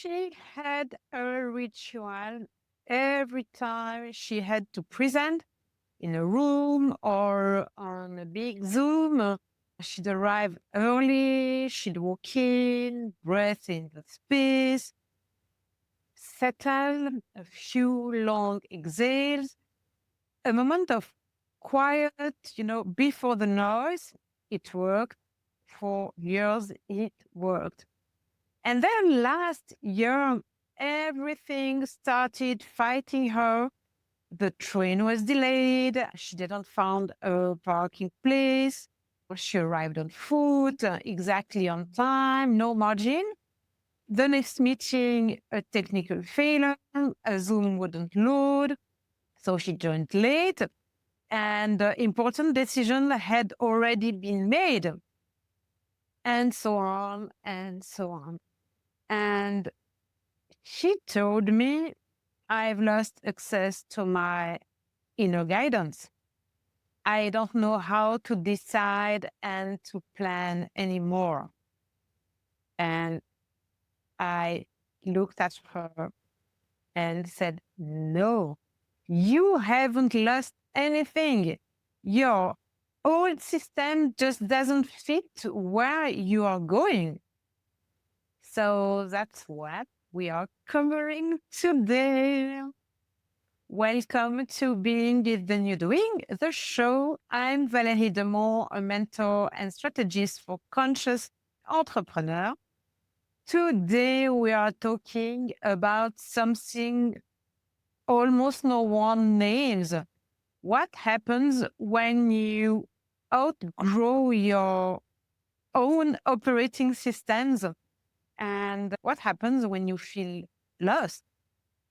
she had a ritual every time she had to present in a room or on a big Zoom. She'd arrive early, she'd walk in, breathe in the space, settle, a few long exhales, a moment of quiet, before the noise. It worked. For years, it worked. And then last year, everything started fighting her. The train was delayed. She didn't find a parking place. She arrived on foot exactly on time, no margin. The next meeting, a technical failure, a Zoom wouldn't load. So she joined late, and important decision had already been made, and so on, and so on. And she told me, I've lost access to my inner guidance. I don't know how to decide and to plan anymore. And I looked at her and said, no, you haven't lost anything. Your old system just doesn't fit where you are going. So that's what we are covering today. Welcome to Being is the New Doing, the show. I'm Valérie Demont, a mentor and strategist for conscious entrepreneurs. Today, we are talking about something almost no one names. What happens when you outgrow your own operating systems? And what happens when you feel lost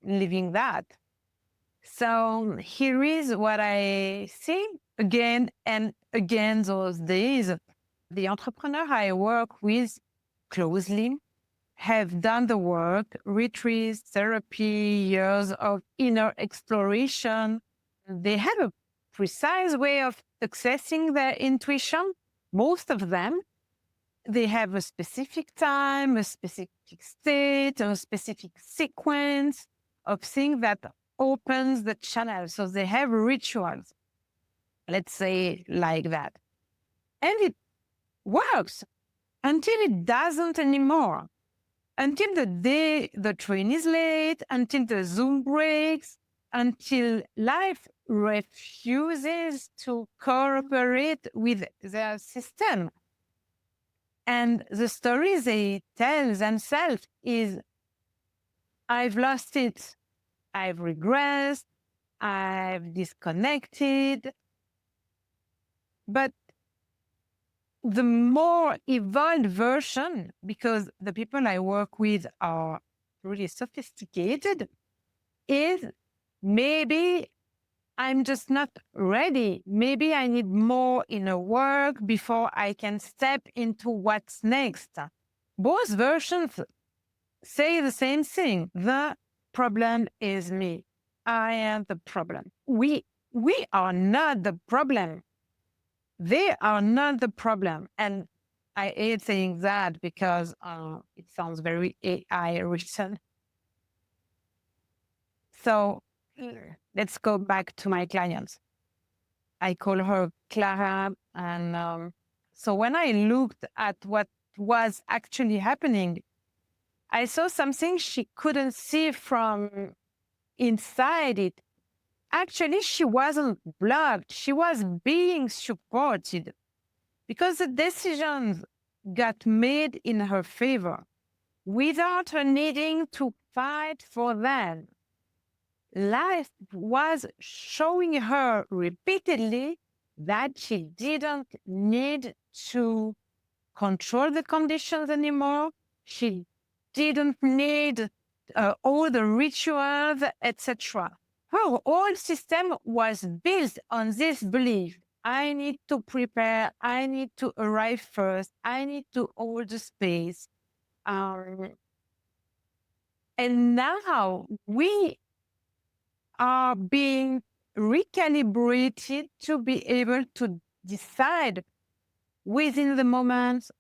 living that? So here is what I see again and again those days. The entrepreneur I work with closely have done the work, retreats, therapy, years of inner exploration. They have a precise way of accessing their intuition. Most of them, they have a specific time, a specific state, a specific sequence of things that opens the channel. So they have rituals, let's say like that. And it works until it doesn't anymore. Until the day the train is late, until the Zoom breaks, until life refuses to cooperate with their system. And the story they tell themselves is, I've lost it, I've regressed, I've disconnected. But the more evolved version, because the people I work with are really sophisticated, is maybe I'm just not ready. Maybe I need more inner work before I can step into what's next. Both versions say the same thing. The problem is me. I am the problem. We are not the problem. They are not the problem. And I hate saying that because it sounds very AI written. So let's go back to my clients. I call her Clara. And so when I looked at what was actually happening, I saw something she couldn't see from inside it. Actually, she wasn't blocked. She was being supported because the decisions got made in her favor without her needing to fight for them. Life was showing her repeatedly that she didn't need to control the conditions anymore. She didn't need all the rituals, etc. Her whole system was built on this belief. I need to prepare. I need to arrive first. I need to hold the space. And now we are being recalibrated to be able to decide within the moment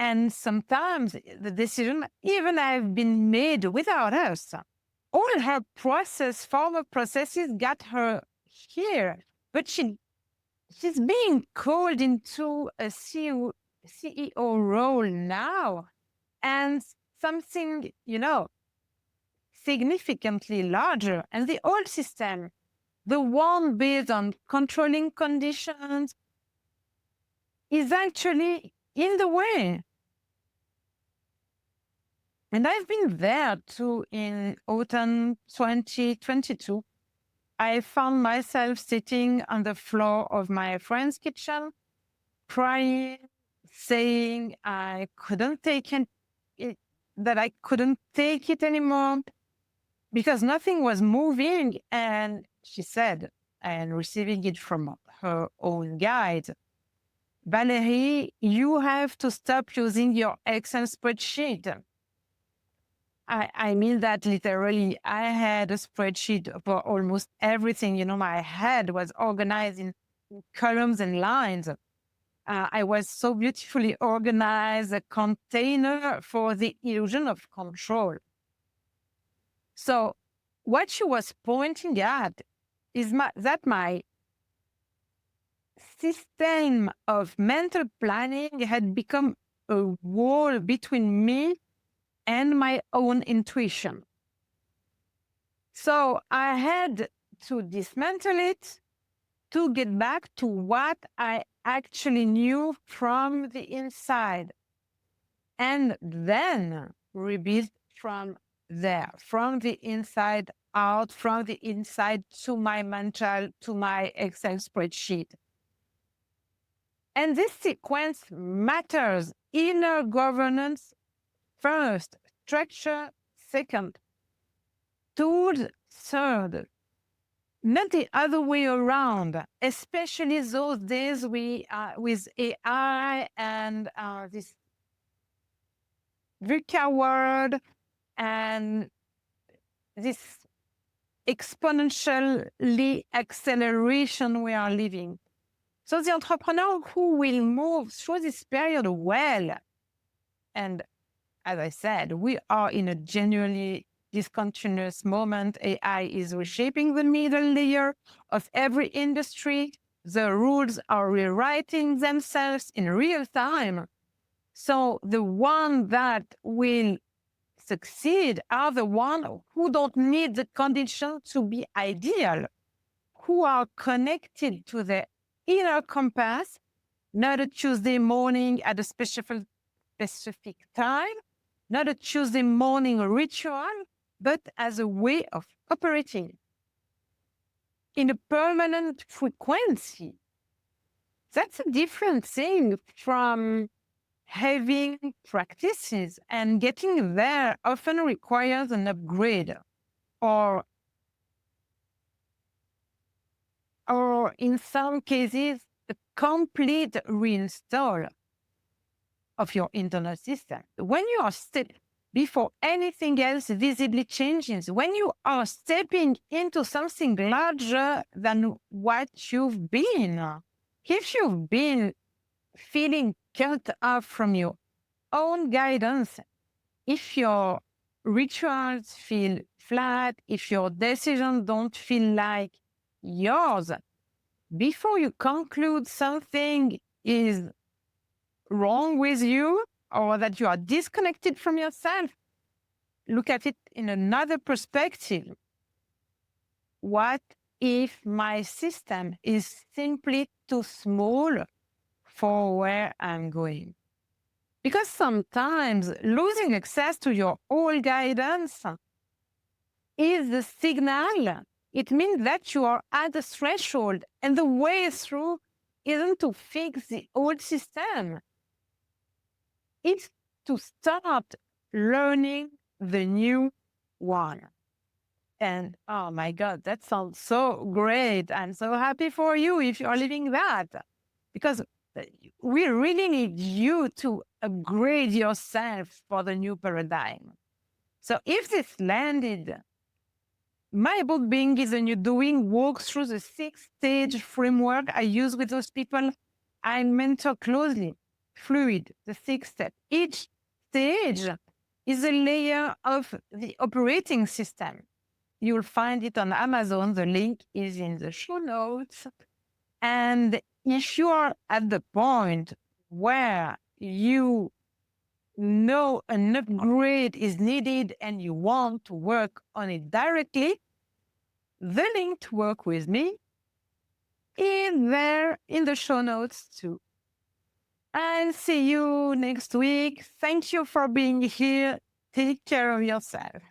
And sometimes the decision even have been made without us. All her former processes got her here, but she's being called into a CEO role now, and something, significantly larger. And the old system, the one based on controlling conditions, is actually in the way. And I've been there too in autumn 2022. I found myself sitting on the floor of my friend's kitchen, crying, saying I couldn't take it, that I couldn't take it anymore because nothing was moving. And she said, and receiving it from her own guide, Valerie, you have to stop using your Excel spreadsheet. I mean that literally. I had a spreadsheet for almost everything. My head was organized in columns and lines. I was so beautifully organized, a container for the illusion of control. So what she was pointing at is that my system of mental planning had become a wall between me and my own intuition. So I had to dismantle it to get back to what I actually knew from the inside, and then rebuild from there, from the inside out, from the inside to my mental, to my Excel spreadsheet. And this sequence matters. Inner governance first, structure second, tools third. Not the other way around, especially those days with AI and this VUCA world and this exponentially acceleration we are living. So the entrepreneur who will move through this period well, and as I said, we are in a genuinely discontinuous moment. AI is reshaping the middle layer of every industry. The rules are rewriting themselves in real time. So the one that will succeed are the ones who don't need the condition to be ideal, who are connected to the inner compass, not a Tuesday morning at a specific time, not a Tuesday morning ritual, but as a way of operating in a permanent frequency. That's a different thing from having practices, and getting there often requires an upgrade or in some cases, a complete reinstall of your internal system. When you are before anything else visibly changes, when you are stepping into something larger than what you've been, if you've been feeling cut off from your own guidance, if your rituals feel flat, if your decisions don't feel like yours, before you conclude something is wrong with you or that you are disconnected from yourself, look at it in another perspective. What if my system is simply too small for where I'm going? Because sometimes losing access to your old guidance is the signal. It means that you are at the threshold, and the way through isn't to fix the old system. It's to start learning the new one. And oh my God, that sounds so great. I'm so happy for you if you're living that, because we really need you to upgrade yourself for the new paradigm. So if this landed, my book, Being is a New Doing, walks through the 6-stage framework I use with those people I mentor closely. FLUIDE, the 6 step. Each stage is a layer of the operating system. You'll find it on Amazon. The link is in the show notes. And if you are at the point where you know an upgrade is needed and you want to work on it directly, the link to work with me is there in the show notes too. I'll see you next week. Thank you for being here. Take care of yourself.